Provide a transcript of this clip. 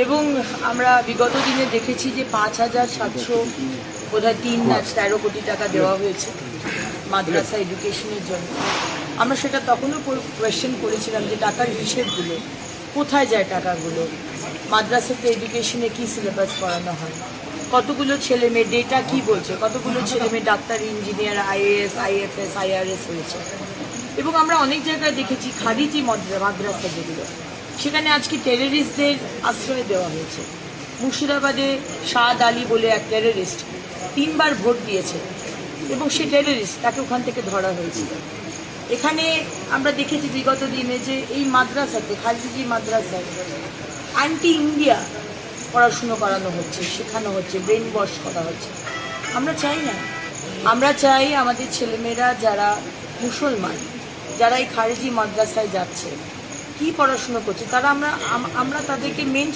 এবং আমরা বিগত দিনে দেখেছি যে 5,700 বোধহয় 13 কোটি টাকা দেওয়া হয়েছে মাদ্রাসা এডুকেশনের জন্য। আমরা সেটা তখনও কোয়েশ্চেন করেছিলাম যে টাকার হিসেবগুলো কোথায় যায়, টাকাগুলো মাদ্রাসাতে এডুকেশনে কী সিলেবাস পড়ানো হয়, কতগুলো ছেলে মেয়ে ডেটা কী বলছে, কতগুলো ছেলে মেয়ে doctor, engineer, IAS, IFS, IRS হয়েছে। এবং আমরা অনেক জায়গায় দেখেছি খারিজি মাদ্রাসা যেগুলো, সেখানে আজকে টেররিস্টদের আশ্রয় দেওয়া হয়েছে। মুর্শিদাবাদে শাহাদ আলী বলে এক টেররিস্ট 3 বার ভোট দিয়েছে এবং সে টেররিস্ট, তাকে ওখান থেকে ধরা হয়েছিল। এখানে আমরা দেখেছি বিগত দিনে যে এই মাদ্রাসাতে, খারিজি মাদ্রাসায় অ্যান্টি ইন্ডিয়া পড়াশুনো করানো হচ্ছে, শেখানো হচ্ছে, ব্রেন ওয়াশ করা হচ্ছে। আমরা চাই না, আমরা চাই আমাদের ছেলেমেয়েরা যারা মুসলমান, যারা এই খারিজি মাদ্রাসায় যাচ্ছে, কি পড়াশুনো করছে, তারা আমরা তাদেরকে মেন